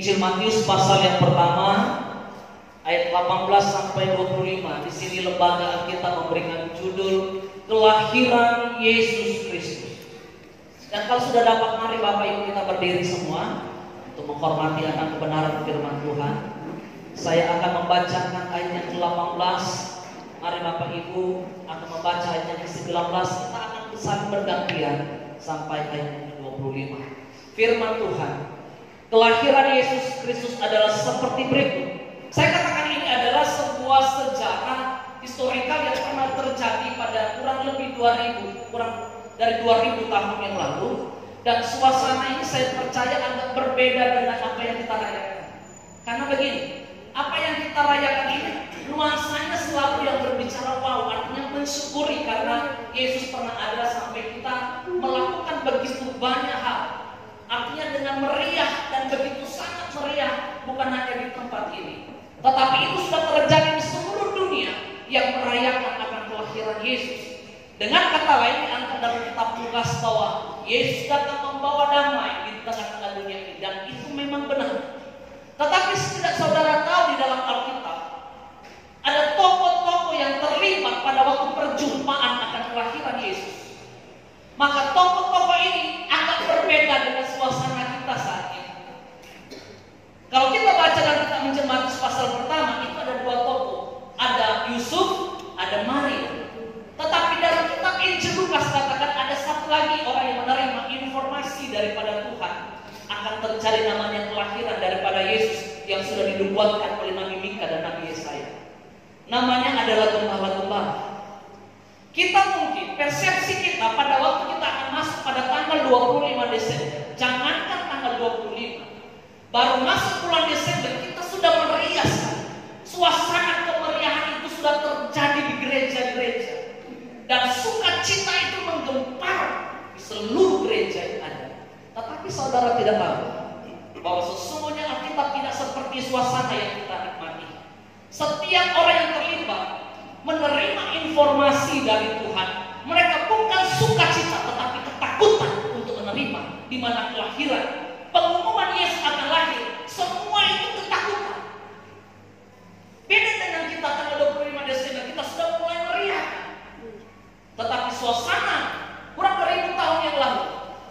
Injil Matius pasal yang pertama ayat 18 sampai 25. Di sini lembaga Alkitab memberikan judul Kelahiran Yesus Kristus. Dan kalau sudah dapat, mari Bapak Ibu kita berdiri semua untuk menghormati akan kebenaran firman Tuhan. Saya akan membacakan ayat yang ke-18. Mari Bapak Ibu akan membaca ayat yang ke-19. Kita akan saling bergantian sampai ayat yang ke-25. Firman Tuhan. Kelahiran Yesus Kristus adalah seperti berikut. Saya katakan ini adalah sebuah sejarah historikal yang pernah terjadi pada kurang lebih 2000 tahun yang lalu. Dan suasana ini saya percaya agak berbeda dengan apa yang kita rayakan. Karena begini, apa yang kita rayakan ini nuansanya selalu yang berbicara wow, artinya mensyukuri karena Yesus pernah ada sampai kita melakukan begitu banyak hal. Artinya dengan meriah dan begitu sangat meriah, bukan hanya di tempat ini, tetapi itu sudah terjadi di seluruh dunia yang merayakan akan kelahiran Yesus. Dengan kata lain, diangkat dalam kitab Lukas bahwa Yesus datang membawa damai di tengah-tengah dunia ini, dan itu memang benar. Tetapi tidak saudara tahu di dalam Alkitab ada tokoh-tokoh yang terlibat pada waktu perjumpaan akan kelahiran Yesus. Maka tokoh-tokoh ini agak berbeda dengan suasana kita saat ini. Kalau kita baca dalam kitab Injil Matius pasal pertama, itu ada dua tokoh, ada Yusuf, ada Maria. Tetapi dalam kitab Injil Lukas katakan ada satu lagi orang yang menerima informasi daripada Tuhan akan terjadi namanya kelahiran daripada Yesus yang sudah dinubuatkan oleh Nabi Mika dan Nabi Yesaya. Namanya adalah gembala-gembala. Kita mungkin persepsi kita pada waktu kita akan masuk pada tanggal 25 Desember, jangankan tanggal 25, baru masuk bulan Desember kita sudah merias. Suasana kemeriahan itu sudah terjadi di gereja-gereja, dan sukacita itu menggempar di seluruh gereja yang ada. Tetapi saudara tidak tahu bahwa sesungguhnya Alkitab tidak seperti suasana yang kita nikmati. Setiap orang yang terlibat menerima informasi dari Tuhan, mereka bukan sukacita tetapi ketakutan untuk menerima di mana kelahiran, pengumuman Yesus akan lahir, semua itu ketakutan. Beda dengan kita tanggal 25 Desember, kita sudah mulai meriah. Tetapi suasana kurang 2000 tahun yang lalu,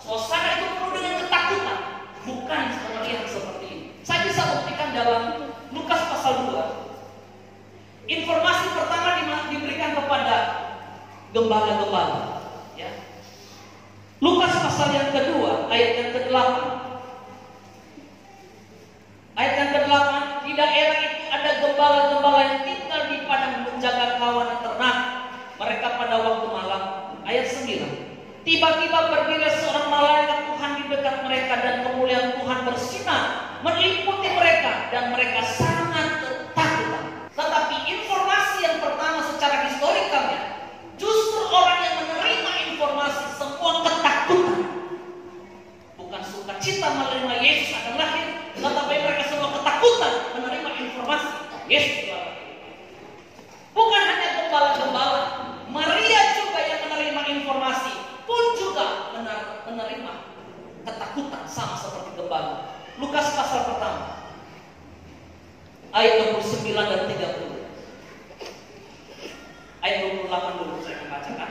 suasana itu penuh dengan ketakutan, bukan kemeriahan seperti ini. Saya bisa buktikan dalam Lukas pasal 2. Informasi pertama diberikan kepada gembala-gembala, ya. Lukas pasal yang kedua, ayat yang ke-8. Ayat yang ke-8, di daerah itu ada gembala-gembala yang tinggal di padang menjaga kawanan ternak mereka pada waktu malam. Ayat 9. Tiba-tiba berdiri seorang malaikat Tuhan di dekat mereka, dan kemuliaan Tuhan bersinar meliputi mereka, dan mereka sangat ketakutan. Tetapi informasi yang pertama secara historikalnya, justru orang yang menerima informasi semua ketakutan. Bukan sukacita menerima Yesus akan lahir, tetapi mereka semua ketakutan menerima informasi Yesus telah lahir. Bukan hanya gembala-gembala, Maria juga yang menerima informasi pun juga menerima ketakutan sama seperti gembala. Lukas pasal pertama ayat 29 dan 30. Ayat 28 dulu saya membacakan.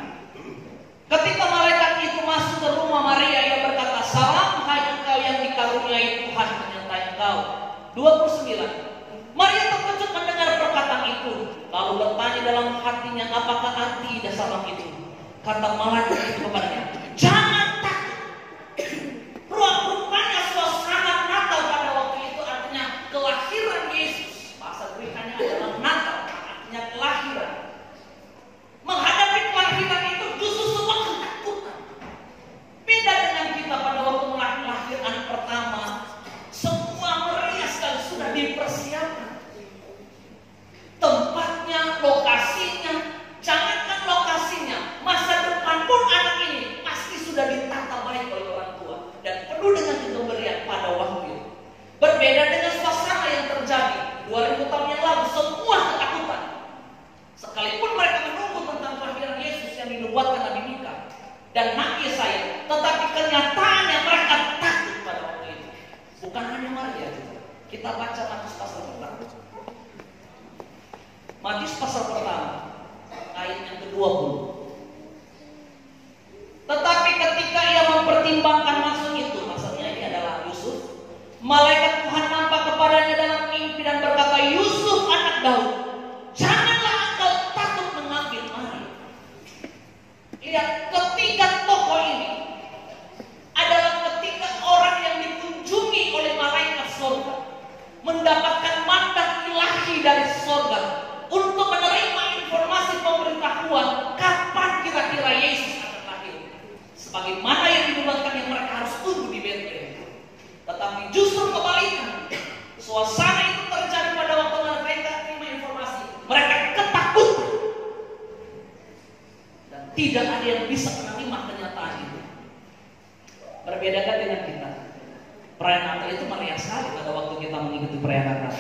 Ketika malaikat itu masuk ke rumah Maria, ia berkata, "Salam hai engkau yang dikaruniai Tuhan menyertai engkau." 29. Maria terkejut mendengar perkataan itu, lalu bertanya dalam hatinya, apakah arti salam itu? Kata malaikat itu kepadanya, "Jangan takut." Rupanya suasana Natal pada waktu itu artinya kelahiran Yesus. Bahasa Grekanya adalah Natal, artinya kelahiran. Menghadapi kelahiran itu justru semua ketakutan. Beda dengan kita pada waktu melahirkan anak pertama, semua meriah sekali, sudah dipersiapkan. Tempatnya, lokasinya, jangankan lokasinya, masa depan pun anak ini mempertimbangkan maksud itu, maksudnya ini adalah Yusuf, malaikat Tuhan nampak kepadanya dalam mimpi dan berkata, Yusuf anak Daud, janganlah engkau takut mengambil Maria. Lihat, ketiga tokoh ini adalah ketiga orang yang dikunjungi oleh malaikat surga, mendapatkan mandat ilahi dari surga untuk menerima informasi pemberitahuan kapan kira-kira Yesus akan lahir. Sebagaimana yang dinubuatkan yang mereka harus tunggu di Betlehem. Tetapi justru kebalikan, suasana itu terjadi pada waktu mereka terima informasi. Mereka ketakutan dan tidak ada yang bisa menerima kenyataan itu. Berbeda dengan kita. Perayaan Natal itu meriah sekali pada waktu kita mengikuti perayaan Natal.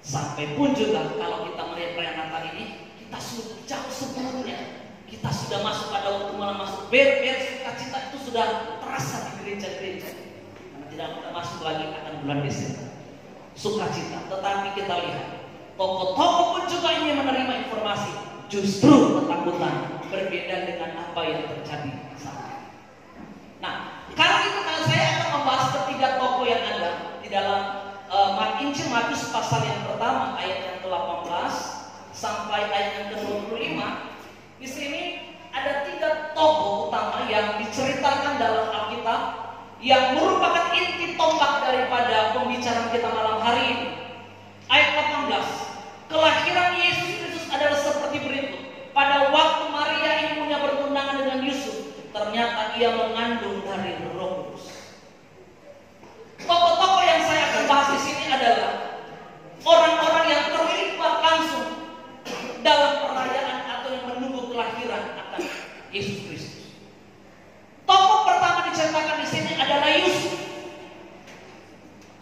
Sampai pun juga kalau kita melihat perayaan Natal ini, kita sudah jauh sebelumnya. Kita sudah masuk pada waktu malam masuk ber sukacita itu sudah terasa di gereja-gereja. Karena tidak kita masuk lagi akan bulan Desember. Sukacita. Tetapi kita lihat, tokoh-tokoh pun juga ingin menerima informasi. Justru ketakutan berbeda dengan apa yang terjadi saat ini. Nah, kalau itu kalau saya akan membahas ketiga tokoh yang ada di dalam Injil Matius pasal yang pertama ayat yang ke-18 sampai ayat yang ke-25. Di sini ada tiga tokoh utama yang diceritakan dalam Alkitab yang merupakan inti tombak daripada pembicaraan kita malam hari ini. Ayat 18. Kelahiran Yesus Kristus adalah seperti berikut. Pada waktu Maria ibunya bertunangan dengan Yusuf, ternyata ia mengandung dari Roh Kudus. Tokoh-tokoh yang saya akan bahas di sini adalah orang-orang yang terlibat langsung dalam perayaan atau yang menunggu kelahiran akan Yesus Kristus. Tokoh pertama diceritakan di sini adalah Yusuf.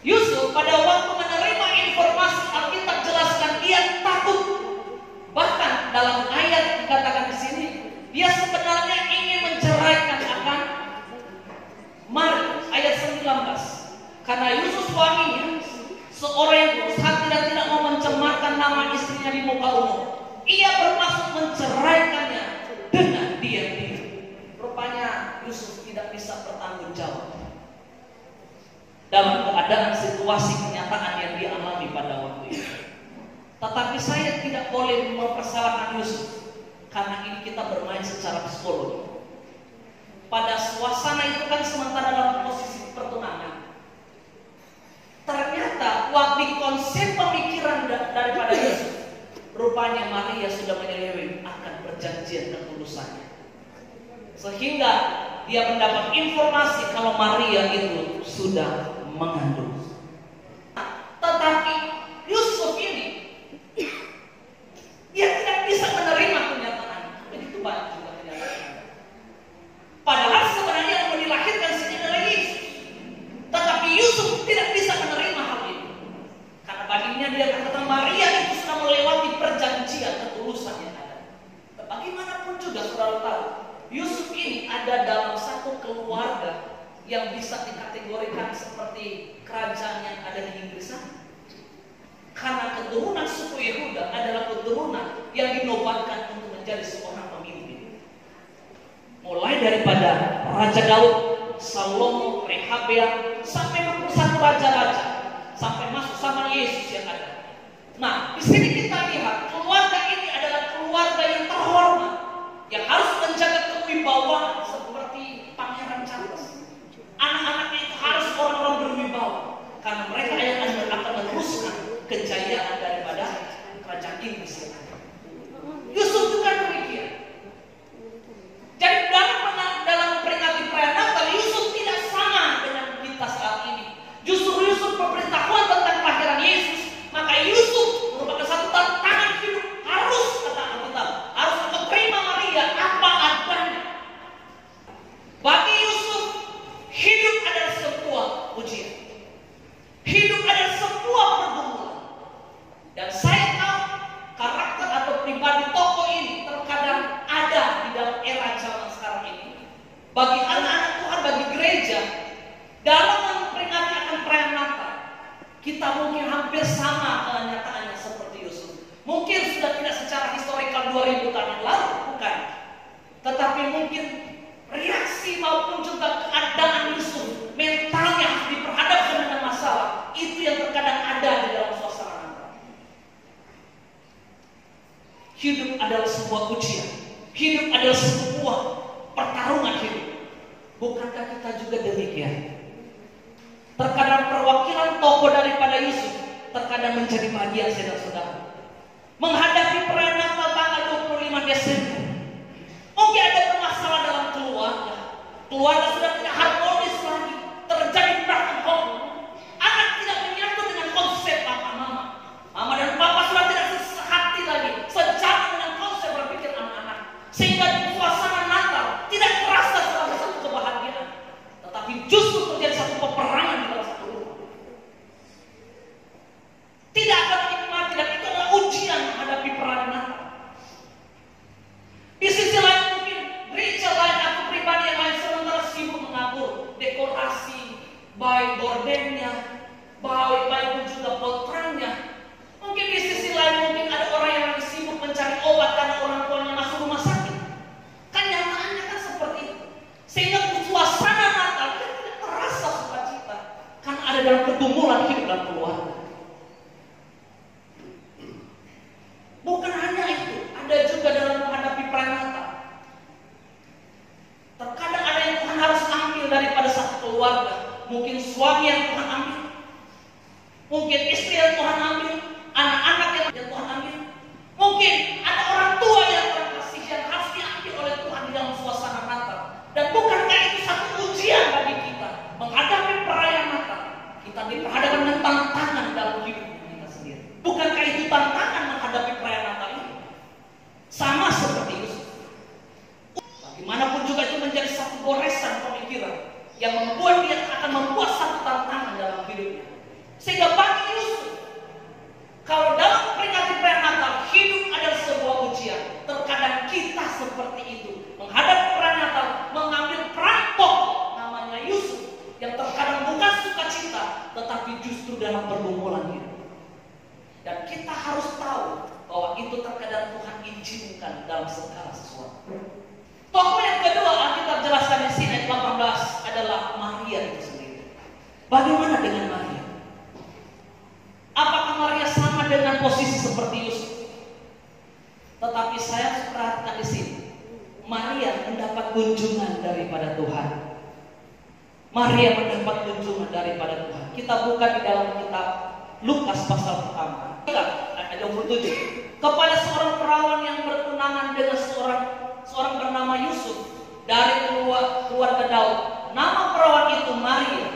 Yusuf pada waktu menerima informasi Alkitab jelaskan dia takut. Bahkan dalam ayat dikatakan di sini dia sebenarnya ingin menceraikan akan Maria. Ayat 19. Karena Yusuf suaminya seorang yang tulus hati dan tidak mau mencemarkan nama istrinya di muka umum, ia bermaksud menceraikannya dengan diam-diam. Rupanya Yusuf tidak bisa bertanggung jawab dalam keadaan situasi kenyataan yang dialami pada waktu itu. Tetapi saya tidak boleh mempersalahkan Yusuf, karena ini kita bermain secara psikologi. Pada suasana itu kan sementara dalam posisi pertunangan, ternyata waktu konsep pemikiran daripada Yusuf, rupanya Maria sudah menyeleweng akan perjanjian ketulusannya. Sehingga dia mendapat informasi kalau Maria itu sudah mengandung. Tetapi Yusuf ini dia tidak bisa menerima kenyataan. Begitu banyak juga kenyataan. Padahal sebenarnya yang dilahirkan sini adalah Yesus. Tetapi Yusuf tidak bisa menerima hal ini. Karena baginya dia kata Maria itu sudah melewati perjanjian ketulusan yang ada. Bagaimanapun juga saudara tahu, Yusuf ini ada dalam satu keluarga yang bisa dikategorikan seperti kerajaan yang ada di Inggris sana. Karena keturunan suku Yehuda adalah keturunan yang dinobatkan untuk menjadi seorang pemimpin. Mulai daripada Raja Daud, Salomo, Rehabeam, sampai 21 raja-raja, sampai masuk zaman Yesus yang ada. Nah, di sini kita lihat keluarga ini adalah keluarga yang terhormat, yang harus menjaga kewibawaan seperti Pangeran Charles. Anak-anaknya itu harus orang-orang berwibawa, karena mereka yang akan meneruskan kejayaan daripada kerajaan Inggris. Yusuf juga demikian. Jadi dalam memperingati perayaan Natal, Yusuf tidak sama dengan kita saat ini. Justru Yusuf pemberitahuan tentang kelahiran Yesus, maka Yusuf merupakan satu tantangan hidup. Harus kata Alkitab, harus menerima Maria apa adanya. Bagi Yusuf, hidup adalah sebuah ujian. Hidup adalah sebuah pergumulan. Dan saya tahu karakter atau pribadi tokoh ini terkadang ada di dalam era zaman sekarang ini. Bagi anak-anak Tuhan, bagi gereja, dalam memperingati akan perayaan Natal, kita mungkin hampir sama kenyataannya seperti Yusuf. Mungkin sudah tidak secara historikal 2000 tahun yang lalu, bukan. Tetapi mungkin reaksi maupun juga keadaan sebuah ujian. Hidup adalah sebuah pertarungan hidup. Bukankah kita juga demikian? Terkadang perwakilan tokoh daripada Yusuf terkadang menjadi bagian saudara-saudara. Menghadapi perayaan Natal tanggal 25 Desember. Mungkin ada permasalahan dalam keluarga. Keluarga sudah tidak harmonis lagi. Terjadi berantem. Anak tidak menyatu dengan konsep papa mama. Mama dan papa sudah tidak sehati lagi. Sejalan dengan konsep berpikir anak-anak. Sehingga suasana Natal tidak terasa sebagai satu kebahagiaan. Tetapi justru terjadi satu peperangan di dalam satu rumah. Tidak akan dinikmati, dan itu adalah ujian menghadapi perayaan Natal. Di sisi lain mungkin gereja lain atau pribadi yang lain sementara sibuk mengabur dekorasi, baik gordennya, baik juga potrannya. Mungkin di sisi lain mungkin ada orang yang lagi sibuk mencari obat karena orang tuanya masuk rumah sakit. Kan nyataannya kan seperti itu. Sehingga suasana Natal tidak terasa sukacita karena ada dalam pergumulan hidup dan keluarga. Bukan hanya itu, ada juga dalam menghadapi perayaan Natal. Terkadang ada yang Tuhan harus ambil daripada satu keluarga. Mungkin suami yang Tuhan ambil, mungkin istri yang Tuhan ambil, anak-anak yang Tuhan ambil. Mungkin ada orang tua yang terkasih yang harus diambil oleh Tuhan di dalam suasana Natal. Dan bukankah itu satu ujian bagi kita menghadapi perayaan Natal? Kita diperhadapkan dengan tantangan dalam hidup kita sendiri. Bukankah itu tantangan menghadapi perayaan Natal ini? Sama seperti Yusuf. Bagaimanapun juga itu menjadi satu goresan pemikiran yang membuat dia akan membuat satu tantangan dalam hidupnya. Sehingga bagi Yusuf, kalau dalam peringati perayaan Natal hidup adalah sebuah ujian, terkadang kita seperti itu menghadapi perayaan Natal mengambil peran pokok namanya Yusuf yang terkadang bukan sukacita, tetapi justru dalam pergumulan hidup. Dan kita harus tahu bahwa itu terkadang Tuhan izinkan dalam segala sesuatu. Tokoh yang kedua Alkitab jelaskan di sini ayat 18 adalah Maria itu sendiri. Bagaimana dengan Maria? Apakah Maria sama dengan posisi seperti Yusuf? Tetapi saya perhatikan di sini, Maria mendapat kunjungan daripada Tuhan. Maria mendapat kunjungan daripada Tuhan. Kita buka di dalam kitab Lukas pasal pertama. Ayat 27. Kepada seorang perawan yang bertunangan dengan seorang bernama Yusuf dari keluarga Daud. Nama perawan itu Maria.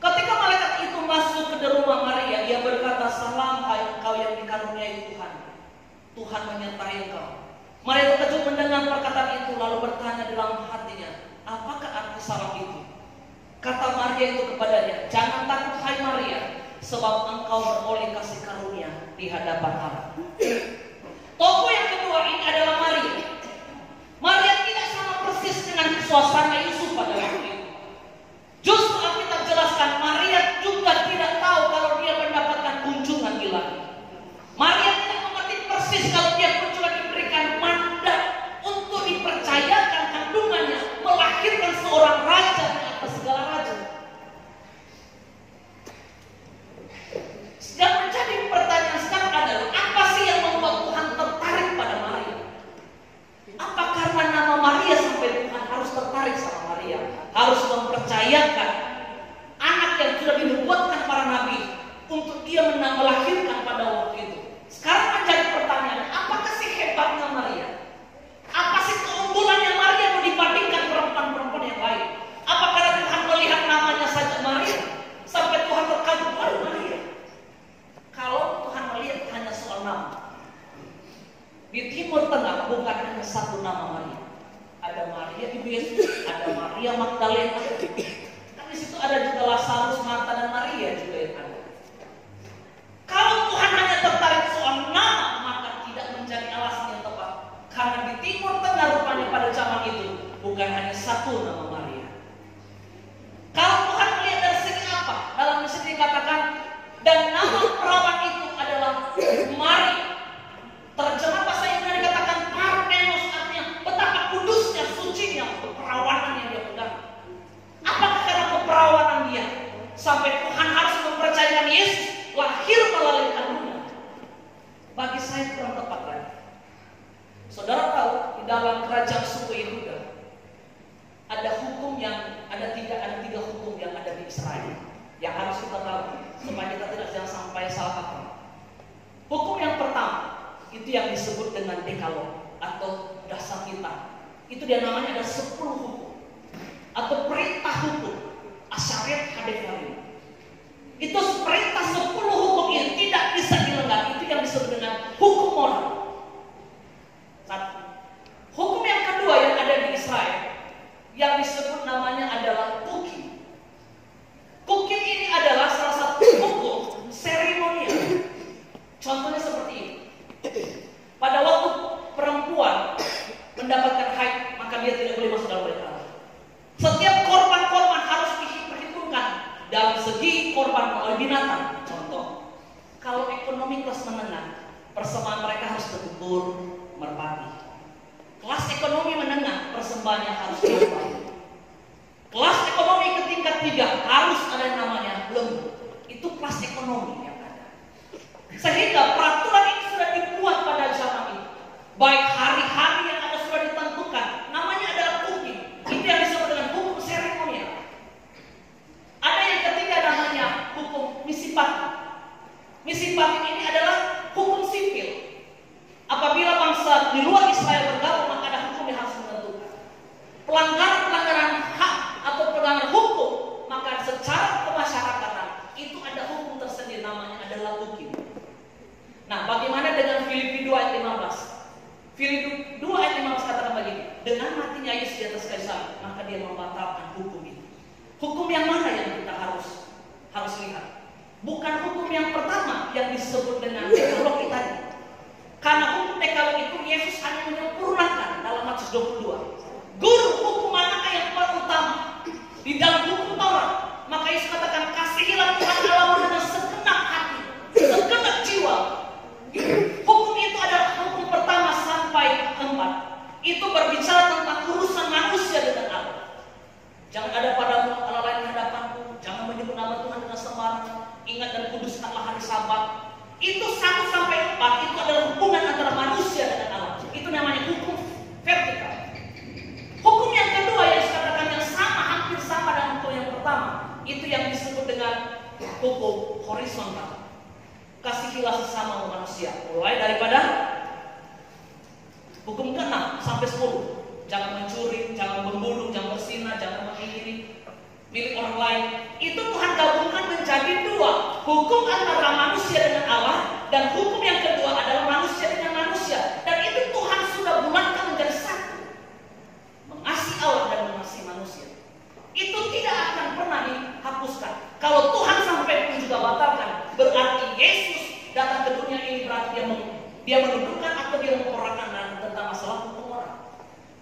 Ketika malaikat itu masuk ke rumah Maria, ia berkata, "Salam hai engkau yang dikaruniai Tuhan. Tuhan menyertai engkau." Maria terkejut mendengar perkataan itu, lalu bertanya dalam hatinya, "Apakah arti salam itu?" Kata Maria itu kepadanya, "Jangan takut hai Maria, sebab engkau beroleh kasih karunia di hadapan Allah." Tokoh yang kedua ini adalah Maria. Maria tidak sama persis dengan suasana Yusuf pada waktu itu. Justru Alkitab jelaskan Maria juga tidak tahu kalau dia mendapatkan kunjungan ilahi. Maria tidak mengerti persis kalau dia juga diberikan mandat untuk dipercayakan kandungannya melahirkan seorang raja di atas segala raja. Dan menjadi pertanyaan sekarang adalah, apa sih yang membuat Tuhan tertarik pada Maria? Apa karena nama Maria sampai Tuhan harus tertarik sama Maria? Harus mempercayakan anak yang sudah dinubuatkan para nabi untuk dia melahirkan pada waktu itu. Sekarang menjadi pertanyaan, apakah sih hebatnya Maria? Apa sih keunggulannya Maria dibandingkan perempuan-perempuan yang lain? Apa karena Tuhan melihat namanya saja Maria sampai Tuhan terkagum pada Maria? Kalau Tuhan melihat hanya soal nama, di Timur Tengah bukan hanya satu nama Maria. Ada Maria Ibu Yesus, ada Maria Magdalena. Kan di situ ada juga Lazarus, Marta dan Maria juga yang ada. Kalau Tuhan hanya tertarik soal nama, maka tidak menjadi alasan yang tepat. Karena di Timur Tengah rupanya pada zaman itu bukan hanya satu nama Maria. Kalau Tuhan melihat dari segi apa? Dalam sini dikatakan, dan nama perawan itu adalah Maria. Terjemah bahasa Yunani dikatakan Parthenos, artinya betapa kudusnya, sucinya keperawanan yang dia pegang. Apakah karena keperawanan dia sampai Tuhan harus mempercayakan Yesus lahir melalui kandungan? Bagi saya kurang tepat lagi. tahu supaya kita tidak jangan sampai salah kaprah. Hukum yang pertama itu yang disebut dengan dekalog atau dasar kita. Itu dia namanya ada 10 hukum atau perintah hukum, asyariat hadekarim. Itu perintah 10 hukum ini tidak bisa dilanggar. Itu yang disebut dengan hukum moral. Satu. Hukum yang kedua yang ada di Israel yang disebut namanya adalah Hukim. Hukim ini adalah salah satu hukum seremonial. Contohnya seperti ini. Pada waktu perempuan mendapatkan haid, maka dia tidak boleh masuk dalam bait Allah. Setiap korban-korban harus diperhitungkan dalam segi korban oleh binatang. Contoh, kalau ekonomi kelas menengah, persembahan mereka harus berburu merpati. Kelas ekonomi menengah, persembahannya harus domba. Kelas ekonomi ke tingkat 3 harus ada yang namanya lembu. Itu kelas ekonomi yang ada. Sehingga peraturan ini sudah dibuat pada zaman itu. Baik hari-hari yang ada sudah ditentukan. Namanya adalah hukum. Itu yang disebut dengan hukum seremonial. Ada yang ketiga namanya hukum misipati. Misipati ini adalah hukum sipil. Apabila bangsa di luar Israel bergabung, maka ada hukum yang harus menentukan. Pelanggaran hak atau pelanggaran hukum, maka secara kemasyarakatan itu ada hukum tersendiri, namanya adalah hukum. Nah, bagaimana dengan Filipi 2 ayat 15? Filipi 2 ayat 15 katakan begini, dengan matinya Yesus di atas kayu salib, maka dia membatalkan hukum itu. Hukum yang mana yang kita harus lihat? Bukan hukum yang pertama yang disebut dengan dekalog tadi. Karena hukum dekalog itu Yesus hanya menyempurnakan dalam Matius 22. Guru, hukum manakah yang paling utama di dalam hukum Taurat? Maka Yesus katakan, kasihilah Tuhan Allahmu dengan segenap hati, segenap jiwa. Hukum itu adalah hukum pertama sampai 4. Itu berbicara tentang urusan manusia dengan Allah. Jangan ada padamu Allah lain di hadapanku, jangan menyebut nama Tuhan dengan sembarangan, ingat dan kuduskanlah hari Sabat. Itu 1 sampai 4 itu adalah hubungan antara manusia dengan Allah. Itu namanya hukum vertikal. Hukum yang kedua yang dikatakan yang sama, hampir sama dengan hukum yang pertama, itu yang disebut dengan hukum horizontal. Kasihilah sesama manusia. Mulai daripada hukum ke-6 sampai 10. Jangan mencuri, jangan membunuh, jangan berzina, jangan mengingini milik orang lain. Itu Tuhan gabungkan menjadi 2. Hukum antara manusia dengan Allah, dan hukum yang kedua adalah manusia dengan manusia. Dan itu Tuhan sudah bulatkan menjadi 1. Mengasihi Allah dan mengasihi manusia. Itu tidak akan pernah dihapuskan. Kalau Tuhan sampai pun juga batalkan, berarti Yesus datang ke dunia ini berarti dia menundukkan atau dia memperanakan tentang masalah hukum orang.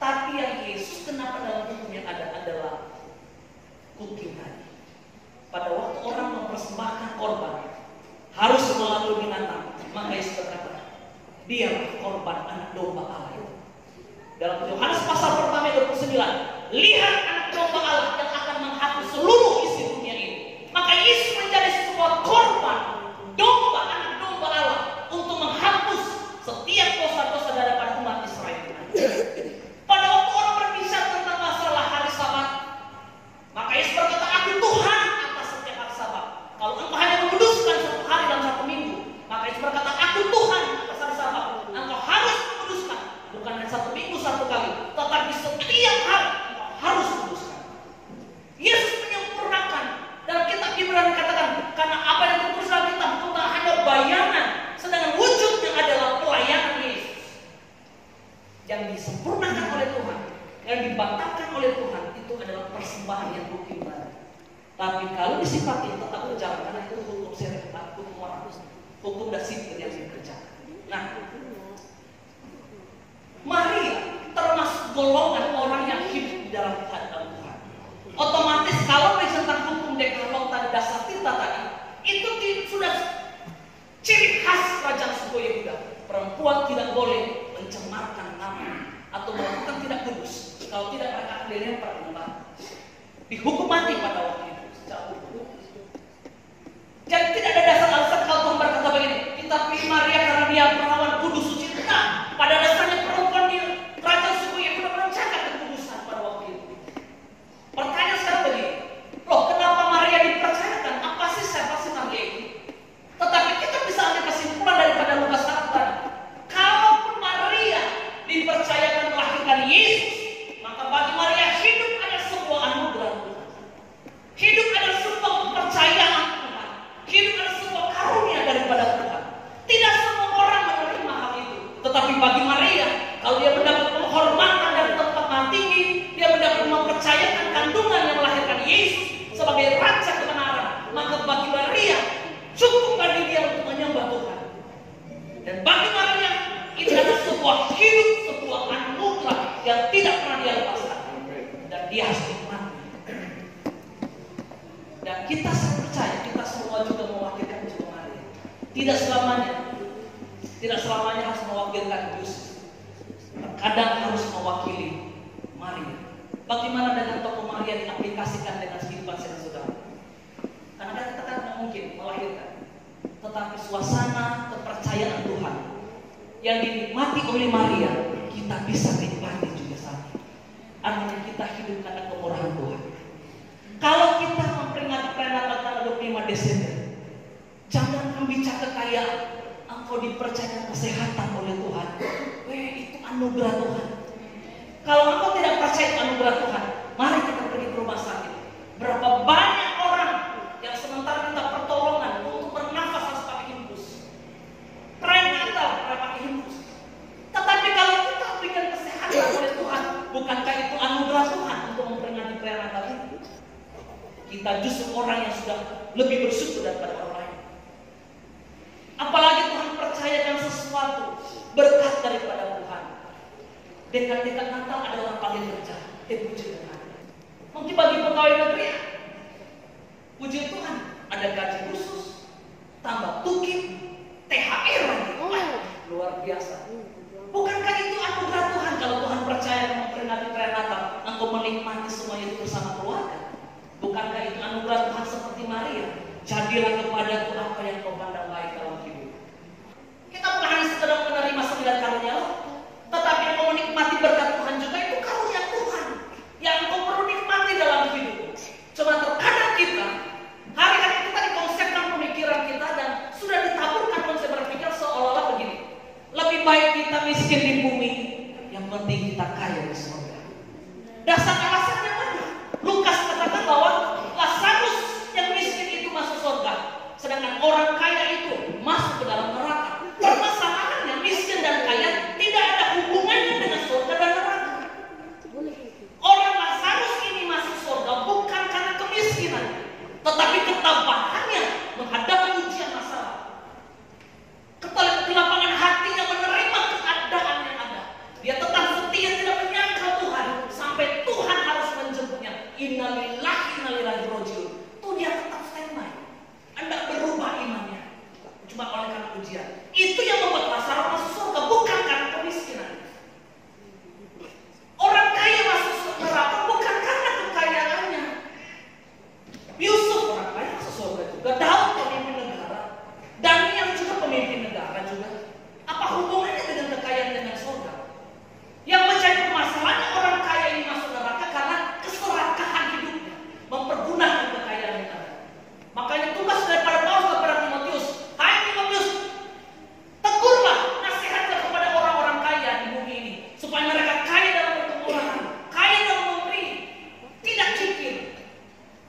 Tapi yang Yesus kenapa dalam hukum yang ada adalah hukum tadi. Pada waktu orang mempersembahkan korban harus melalui binatang, maka Yesus berkata, dialah korban anak domba Allah itu. Dalam Yohanes pasal pertama 29, lihat anak domba Allah yang akan menghapus seluruh isi dunia ini. Maka Yesus menjadi sebuah korban domba, anak domba Allah untuk menghapus setiap dosa-dosa daripada umat Israel. Pada waktu orang berbicara tentang masalah hari Sabat, maka Yesus berkata, aku Tuhan atas setiap hari Sabat. Kalau engkau hanya menguduskan 1 hari dalam 1 minggu, maka Yesus berkata, aku Tuhan atas hari Sabat. Engkau harus menguduskan, bukan hanya 1 minggu 1 kali, tetapi setiap hari engkau harus menguduskan. Yesus menyempurnakan. Dalam kitab Ibrani dikatakan, karena apa yang tertulis dalam kitab bukan hanya bayangan, sedangkan wujudnya adalah pelayanan Yesus. Yang disempurnakan oleh Tuhan, yang dibatalkan oleh Tuhan, itu adalah persembahan yang hukum tadi. Tapi kalau disifati tetap berjalan, karena itu hukum syariat, hukum moral, hukum dan sipil yang dikerjakan. Nah, Maria termasuk golongan orang yang hidup di dalam hadapan Tuhan. Otomatis kalau tentang hukum dekalog tadi, dasar kita tadi, itu sudah ciri khas kerajaan suku Yehuda. Perempuan tidak boleh mencemarkan nama atau melakukan tidak kudus. Kalau tidak, mereka akan dilempar dengan batu. Dihukum mati pada waktu itu secara hukum. Jadi tidak ada dasar alasan kalau Tuhan berkata begini, kita pilih Maria karena dia perawan kudus suci. Nah, pada dasarnya perempuan di kerajaan suku Yehuda merencanakan kekudusan pada waktu itu. Pertanyaan sekarang begini, loh kenapa Maria dipercayakan? Apa sih siapa Yesus sebagai Raja kebenaran, maka bagi Maria cukup bagi dia untuk menyembah Tuhan. Dan bagi Maria ini adalah sebuah hidup, sebuah anugerah yang tidak pernah dia lepaskan, dan dia harus nikmati. Dan kita percaya kita semua juga mewakilkan Jiwa Maria. Tidak selamanya harus mewakilkan Yesus. Terkadang harus mewakili Maria. Bagaimana dengan tokoh Maria diaplikasikan dengan kehidupan saudara? Karena kita kan tidak mungkin melahirkan, tetapi suasana kepercayaan Tuhan yang dinikmati oleh Maria, kita bisa nikmati juga saat ini. Artinya kita hidup karena kemurahan Tuhan. Kalau kita memperingati perayaan tanggal 25 Desember, jangan ambil kekayaan, engkau dipercayakan kesehatan oleh Tuhan. Itu anugerah Tuhan. Kalau engkau tidak percaya anugerah Tuhan, mari kita pergi ke rumah sakit. Berapa banyak orang yang sementara minta pertolongan untuk bernafas harus pakai infus, prenatal pakai infus. Tetapi kalau kita berikan kesehatan oleh Tuhan, bukankah itu anugerah Tuhan untuk memperingati perayaan Natal ini? Kita justru orang yang sudah lebih bersyukur daripada orang lain. Apalagi Tuhan percayakan sesuatu berkat daripada Tuhan. Dekat-dekat Natal ada orang paling kerja, puji Tuhan. Mungkin bagi pegawai negeri, puji Tuhan, ada gaji khusus, tambah tukik, THR lagi. Luar biasa. Bukankah itu anugerah Tuhan kalau Tuhan percaya memperingati perayaan Natal, engkau menikmati semua itu bersama keluarga? Bukankah itu anugerah Tuhan seperti Maria? Jadilah kepadaku apa yang kau pandang baik dalam hidup. Kita bukan hanya sekedar menerima 9 karunia Allah, tetapi engkau menikmati berkat Tuhan juga, itu karunia Tuhan yang engkau perlu nikmati dalam hidup. Cuma terkadang kita hari-hari kita dikonsepkan pemikiran kita dan sudah ditaburkan konsep berpikir seolah-olah begini: lebih baik kita miskin di bumi, yang penting kita kaya di surga. Dasar alasannya mana? Lukas katakan bahwa Lazarus yang miskin itu masuk surga, sedangkan orang kaya itu masuk ke dalam neraka. Permasalahannya miskin dan kaya tidak ada hubungannya dengan surga dan neraka. Orang Lazarus ini masuk surga bukan karena kemiskinan, tetapi ketabahannya menghadapi ujian masalah. Kelapangan hatinya menerima keadaan yang ada. Dia tetap setia, tidak menyangkal Tuhan sampai Tuhan harus menjemputnya. Innalillahi wa inna ilaihi raji'un. Tuh dia tetap standby. Anda berubah imannya cuma oleh karena ujian. Itu yang membuat Lazarus masuk surga, bukan karena kemiskinan. Orang kaya masuk neraka bukan karena kekayaannya. Yusuf orang kaya masuk surga juga. Daud pemimpin negara, Daniel juga pemimpin negara juga. Apa hubungannya dengan kekayaan dengan surga? Yang menjadi permasalahan orang kaya ini masuk neraka karena keserakahan hidupnya, mempergunakan kekayaan yang ada. Makanya tugas daripada Paulus kepada Timotius, hai Timotius, tegurlah, nasihatlah kepada orang-orang kaya di bumi ini, supaya mereka kaya dalam pertumbuhan, kaya dalam memberi, tidak kikir.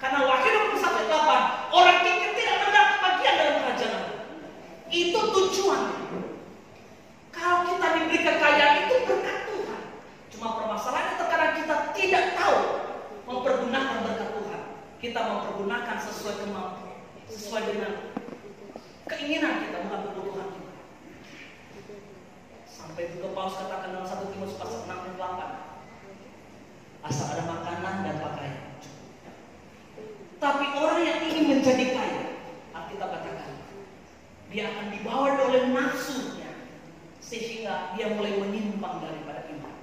Karena Wahyu 21:8, orang kikir tidak mendapat bagian dalam kerajaan Allah. Itu tujuan. Kalau kita diberi kekayaan itu berkat Tuhan. Cuma permasalahannya terkadang kita tidak tahu mempergunakan berkat Tuhan. Kita mempergunakan sesuai kemampuan, sesuai dengan keinginan kita, bukan kebutuhan kita. Sampai juga Paulus katakan dalam 1 Timotius 6:8, asal ada makanan dan pakaian. Tapi orang yang ingin menjadi kaya, Alkitab katakan, dia akan dibawa oleh nafsunya, sehingga dia mulai menyimpang daripada iman.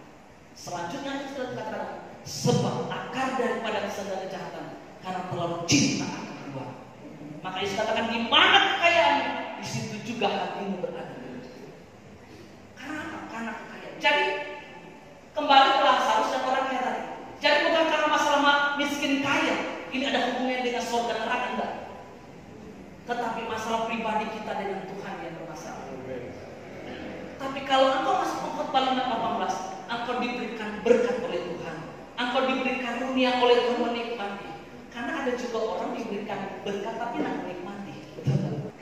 Selanjutnya kita katakan, sebab akar daripada segala kejahatan karena terlalu cinta akan uang. Maka Yesus katakan, di mana kekayaanmu, di situ juga hatimu berada. Karena apa? Karena kekayaan. Jadi kembali ke Lazarus dan orang kaya tadi. Jadi bukan karena masalah miskin kaya, ini ada hubungannya dengan surga dan neraka, enggak. Tetapi masalah pribadi kita dengan Tuhan yang bermasalah. Tapi kalau engkau masuk Khotbah 5:18, engkau diberikan berkat oleh Tuhan, engkau diberikan karunia oleh Tuhan menikmati. Karena ada juga orang diberikan berkat tapi tidak menikmati.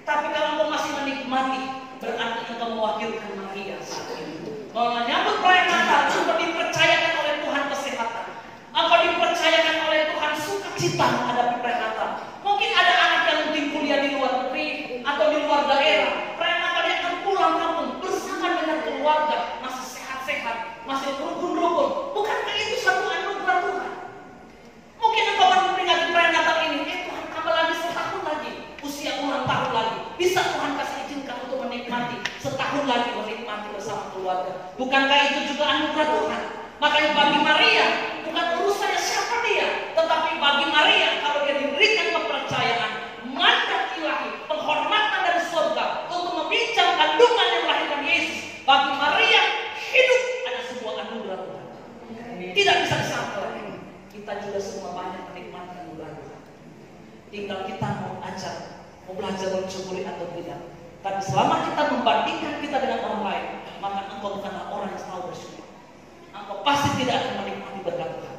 Tapi kalau engkau masih menikmati, berarti engkau mewakilkan Maria saat ini. Kalau menyambut perayaan Natal, engkau dipercayakan oleh Tuhan kesehatan, engkau dipercayakan oleh Tuhan suka sukacita menghadapi Prenata. Mungkin ada anak yang mungkin kuliah di luar negeri atau di luar daerah. Prenata dia akan pulang kampung bersama dengan keluarga, masih sehat-sehat, masih rukun-rukun. Bukankah itu satu anugerah Tuhan? Mungkin engkau baru memperingati Prenata ini, Tuhan tambah lagi setahun lagi, usia ulang tahun lagi. Bisa Tuhan kasih izinkan untuk menikmati setahun lagi, menikmati bersama keluarga. Bukankah itu juga anugerah Tuhan? Makanya bagi Maria, bukan urusannya siapa dia, tetapi bagi Maria, kalau dia diberikan kepercayaan, mandat ilahi, penghormatan dari surga untuk meminjam kandungan yang melahirkan Yesus, bagi Maria hidup ada sebuah anugerah Tuhan. Tidak bisa disangkal. Kita juga semua banyak menikmati anugerah Tuhan. Tinggal kita mau ajar, mau belajar mensyukuri atau tidak. Tapi selama kita membandingkan kita dengan orang lain, maka engkau bukanlah orang yang selalu bersyukur. Engkau pasti tidak akan menikmati berkat Tuhan.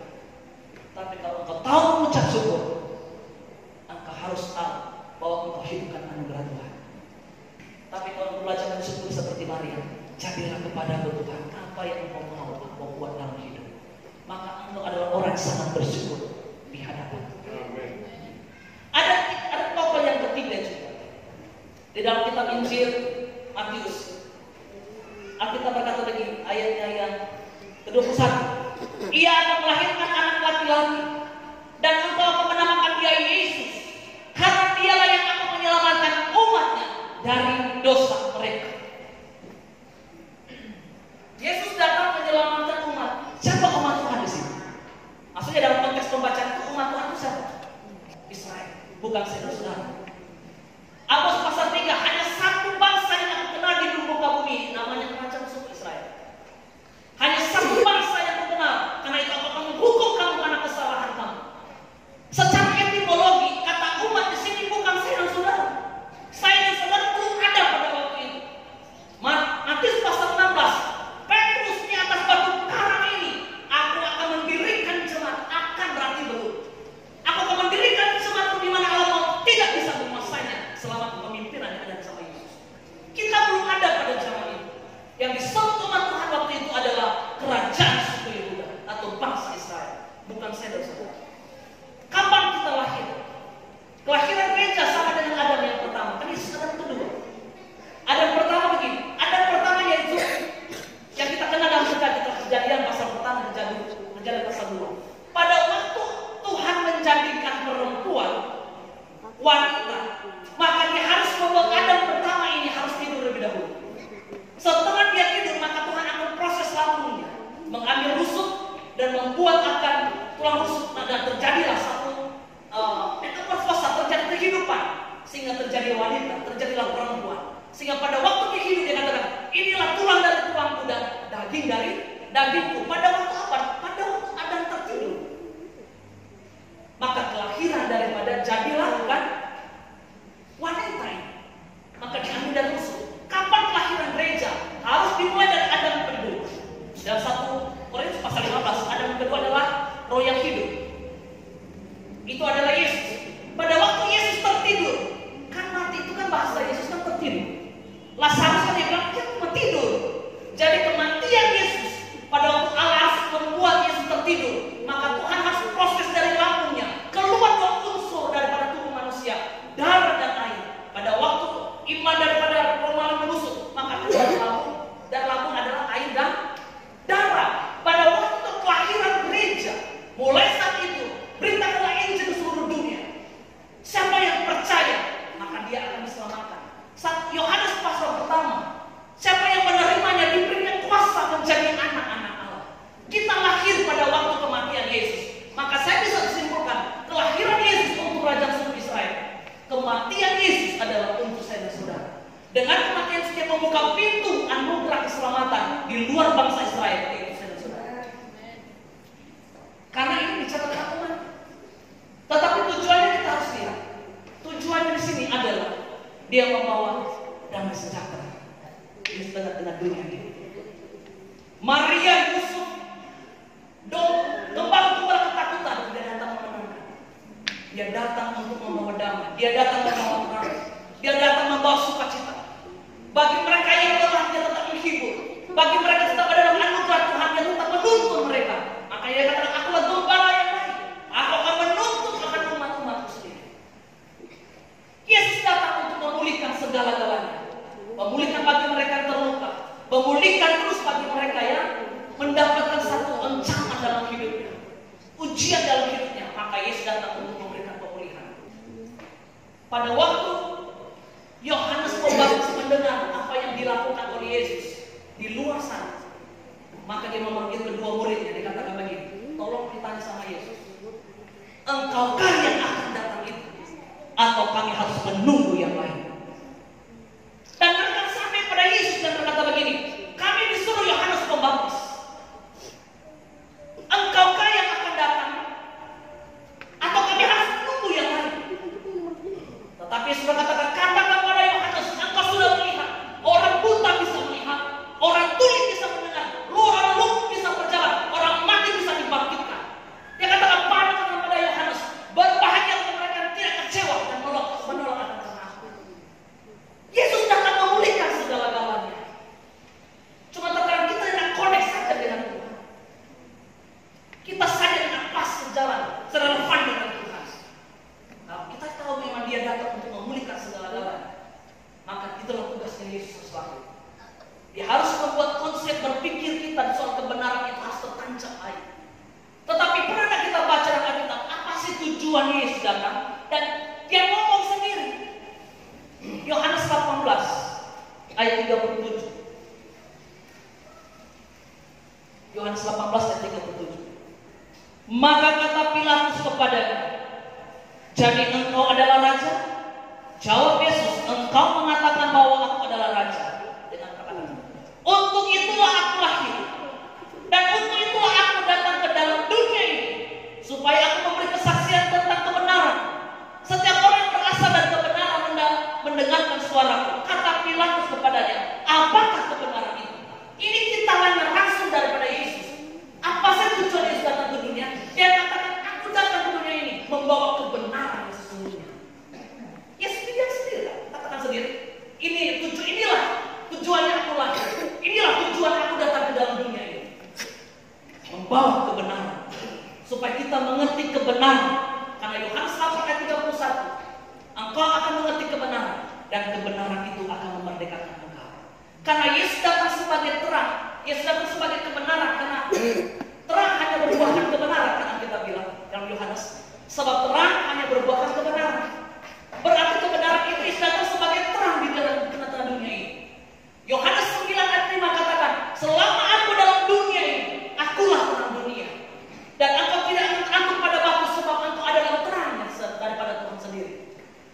Tapi kalau engkau tahu mengucap syukur, engkau harus tahu bahwa engkau hidupkan anugerah Tuhan. Tapi kalau engkau belajar bersyukur seperti Maria, jadilah kepadaku Tuhan apa yang engkau mau engkau buat dalam hidup. Maka engkau adalah orang yang sangat bersyukur di hadapan Tuhan. Ada tokoh yang ketiga juga. Di dalam kitab Injil Matius, Alkitab berkata begini, ayatnya yang ke-21. Ia akan melahirkan anak laki-laki dan engkau akan menamakan dia Yesus, karena dialah yang akan menyelamatkan umatnya dari dosa mereka. Yesus datang menyelamatkan umat. Siapa umat Tuhan di sini? Maksudnya dalam konteks pembacaan itu umat Tuhan itu siapa? Israel, bukan saudara-saudara. Amós pasal 3, hanya satu bangsa yang aku kenal di muka bumi, namanya kerajaan suku Israel. Hanya satu bangsa yang aku kenal, karena itu aku akan menghukum kamu karena kesalahan kamu. Secara etimologi, kata umat di sini bukan saya dan saudara. Saya dan saudara belum ada pada waktu itu. Matius pasal 16, Petrus di atas batu karang ini, aku akan mendirikan jemaat, akan berarti belum. Aku akan mendirikan jemaat di mana Allah tidak bisa menguasainya selama kepemimpinan yang ada bersama Yesus. Kita belum ada pada zaman itu. Yang disebut umat Tuhan waktu itu adalah kerajaan suku Yehuda atau bangsa Israel, bukan saya dan saudara. Kapan kita lahir? Kelahiran gereja sama dengan Adam yang pertama. Kan Yesus Adam kedua. Adam pertama begini. Adam pertama yaitu yang kita kenal dalam Kejadian pasal pertama, Kejadian pasal 2. Pada waktu Tuhan menjadikan perempuan wanita, maka dia harus membuat Adam pertama ini harus tidur lebih dahulu. Setelah dia tidur, maka Tuhan akan proses lambungnya, mengambil rusuk dan membuat akan tulang rusuk, dan terjadilah satu metamorfosa, terjadi kehidupan, sehingga terjadi wanita, terjadilah perempuan. Sehingga pada waktu dia hidup dia katakan, inilah tulang dari tulangku dan daging dari dagingku. Pada waktu apa? Pada waktu Adam tertidur. Maka kelahiran daripada jadilah kan wanita ini. Maka diambil dari rusuk. Kapan kelahiran gereja? Harus dimulai dari Adam yang kedua. Dalam 1 Korintus pasal 15, Adam yang kedua adalah roh yang hidup. Itu adalah Yesus. Pada waktu Yesus tertidur, kan mati itu kan bahasa Yesus kan tertidur. Lazarus kan dia bilang, dia cuma tidur. Jadi kematian Yesus pada waktu Allah membuat Yesus tertidur, maka Tuhan harus proses dari lambungnya keluar dua unsur daripada tubuh manusia, darah dan air. Pada waktu iman daripada romawi menusuk, maka keluar lambung, dan lambung adalah air dan darah. Pada waktu kelahiran gereja, mulai saat itu beritakanlah Injil ke seluruh dunia. Siapa yang percaya, maka dia akan diselamatkan. Saat Yohanes pasal pertama, siapa yang menerimanya diberikan kuasa menjadi anak-anak Allah. Kita lahir pada waktu kematian Yesus. Maka saya bisa simpulkan, kelahiran Yesus untuk kerajaan suku Israel, kematian Yesus adalah untuk saya dan saudara. Dengan kematian setiap membuka pintu anugerah keselamatan di luar bangsa Israel, yaitu saya dan saudara. Karena ini bicara tentang umat. Tetapi tujuannya kita harus lihat. Tujuannya di sini adalah dia membawa damai sejahtera di tengah-tengah dunia ini. Maria Yusuf gembala ketakutan, dia datang menenangkan. Dia datang untuk membawa damai. Dia datang membawa terang. Dia datang membawa sukacita. Bagi mereka yang lelah, dia tetap menghibur. Bagi mereka tetap ada dalam anugerah Tuhan, dia tetap menuntun mereka. Makanya dia katakan, akulah gembala yang baik. Aku akan menuntun, akan Pada waktu Yohanes Pembaptis mendengar apa yang dilakukan oleh Yesus di luar sana, maka dia memanggil kedua muridnya. Dia katakan begini, tolong ditanya sama Yesus, engkaukah yang akan datang itu, atau kami harus menunggu yang lain? Dan mereka sampai pada Yesus dan berkata begini, kami disuruh Yohanes Pembaptis. Engkaukah yang akan datang, atau kami harus menunggu yang lain? Tetapi Yesus berkata, katakan pada Yohanes, engkau sudah melihat, orang buta bisa melihat, orang tuli bisa mendengar, orang lumpuh bisa berjalan, orang mati bisa dibangkitkan. Dia katakan pada Yohanes, berbahagia mereka yang tidak kecewa dan menolak akan aku. Yesus datang memulihkan segala-galanya. Cuma terkadang kita tidak connect saja dengan Tuhan. Kita saja tidak pas sejalan, serelevan dengan Tuhan. Nah, kita tahu memang dia datang untuk memulihkan segala-galanya. Maka itulah tugasnya Yesus selalu. Dia harus membuat konsep berpikir kita soal kebenaran itu harus tertancap air. Tetapi pernah kita baca dalam Alkitab apa sih tujuan Yesus datang? Dan dia ngomong sendiri. Yohanes 18 ayat 37. Yohanes 18 ayat 37. Maka kata Pilatus kepadanya, jadi engkau adalah raja? Jawab Yesus, engkau mengatakan bahwa aku adalah raja. Dengan kata-kata, untuk itulah aku lahir, dan untuk itulah aku datang ke dalam dunia ini, supaya aku memberi kesaksian tentang kebenaran. Setiap orang yang berasal dari kebenaran mendengarkan suaraku. Kata Pilatus kepadanya, apakah kebenaran itu? Ini kita hanya langsung daripada Yesus. Apa sih tujuan Yesus datang ke dunia? Dia katakan, aku datang ke dunia ini membawa kebenaran yang sesungguhnya. Yesus bilang sendiri, katakan sendiri, inilah tujuannya aku lahir. Inilah tujuan aku datang ke dalam dunia ini, membawa kebenaran, supaya kita mengerti kebenaran. Karena Yohanes 8 ayat 31, engkau akan mengerti kebenaran, dan kebenaran itu akan memerdekakan engkau. Karena Yesus datang sebagai terang, Yesus datang sebagai kebenaran. Karena terang hanya berbuahkan kebenaran, karena kita bilang dalam Yohanes, sebab terang hanya berbuahkan kebenaran. Berarti kebenaran itu Yesus datang sebagai terang di dalam tengah-tengah dunia ini. Yohanes 9 ayat 5 katakan, selama aku dalam dunia ini, akulah terang dunia. Dan engkau tidak akan takut pada batu, sebab engkau adalah terangnya daripada Tuhan sendiri.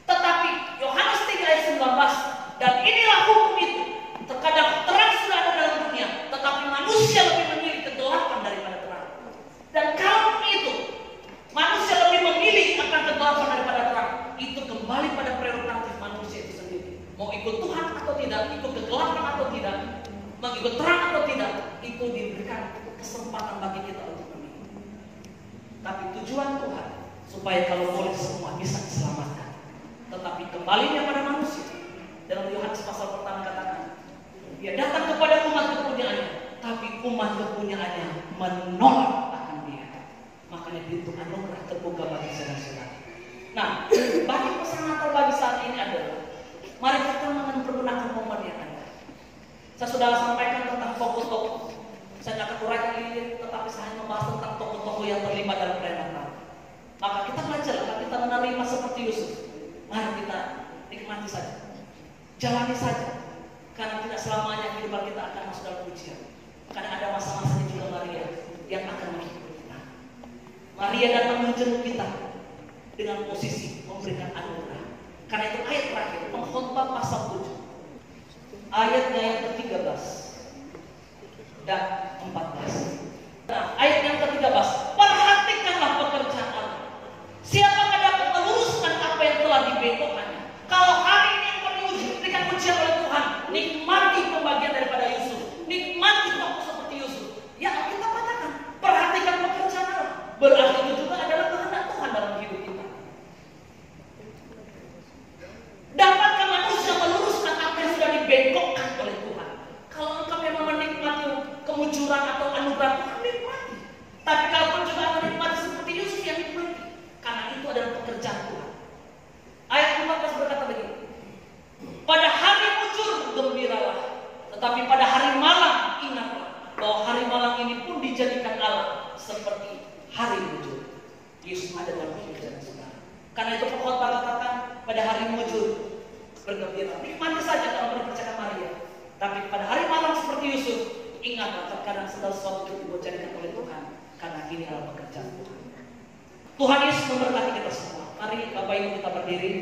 Tetapi Yohanes 3 ayat 19, dan inilah hukum itu, terkadang terang sudah ada dalam dunia, tetapi manusia lebih memilih kegelapan daripada terang. Dan kalau itu manusia lebih memilih akan kegelapan daripada terang, itu kembali pada prerogatif manusia itu sendiri. Mau ikut Tuhan atau tidak, ikut kegelapan atau tidak, mengikut terang atau tidak, itu diberikan kesempatan bagi kita untuk memilih. Tapi tujuan Tuhan supaya kalau boleh semua bisa diselamatkan. Tetapi kembalinya pada manusia. Dalam Yohanes pasal pertama katakan, dia datang kepada umat kepunyaannya, tapi umat kepunyaannya menolak akan dia. Makanya pintu anugerah terbuka bagi saudara-saudara. Nah, bagi pesan Natal bagi saat ini adalah, mari kita menggunakan momen yang ada. Saya sudah sampaikan tentang tokoh-tokoh. Saya tidak akan uraikan ini, tetapi saya hanya membahas tentang tokoh-tokoh yang terlibat dalam perayaan Natal. Maka kita belajar, kita menerima seperti Yusuf. Mari kita nikmati saja, jalani saja. Karena tidak selamanya kehidupan kita akan masuk dalam ujian. Karena ada masa-masanya juga Maria yang akan menghibur kita. Maria datang menjenguk kita dengan posisi memberikan anugerah. Karena itu ayat terakhir, Pengkhotbah pasal 7, ayatnya yang ke-13 dan 14. Nah, ayat yang ke-13, perhatikanlah pekerjaan Allah. Siapakah dapat meluruskan apa yang telah dibengkokkannya? Kalau hari ini engkau diberikan ujian oleh Tuhan, nikmati pembagian daripada Yusuf, nikmati waktu seperti Yusuf. Ya, kita katakan, perhatikan pekerjaan Allah. Berarti itu juga adalah kehendak Tuhan dalam hidup kita. Dapatkah manusia meluruskan apa yang sudah dibengkokkan oleh Tuhan? Kalau engkau memang menikmati kemujuran atau anugerah Tuhan, nikmati. Tapi kalau juga menikmati seperti Yusuf, yang nikmati. Karena itu adalah pekerjaan Tuhan. Ayat 14 berkata begini, pada hari mujur gembiralah, tetapi pada hari malam ingatlah bahwa hari malam ini pun dijadikan Allah seperti hari mujur. Yesus ada dalam kehidupan saudara. Karena itu pengkhotbah katakan pada hari mujur bergembira. Nikmati saja kalau berpercaya Maria. Tapi pada hari malam seperti Yusuf, ingatlah terkadang segala sesuatu itu dibocorkan oleh Tuhan. Karena ini adalah pekerjaan Tuhan. Tuhan Yesus memberkati kita semua. Mari Bapak Ibu kita berdiri.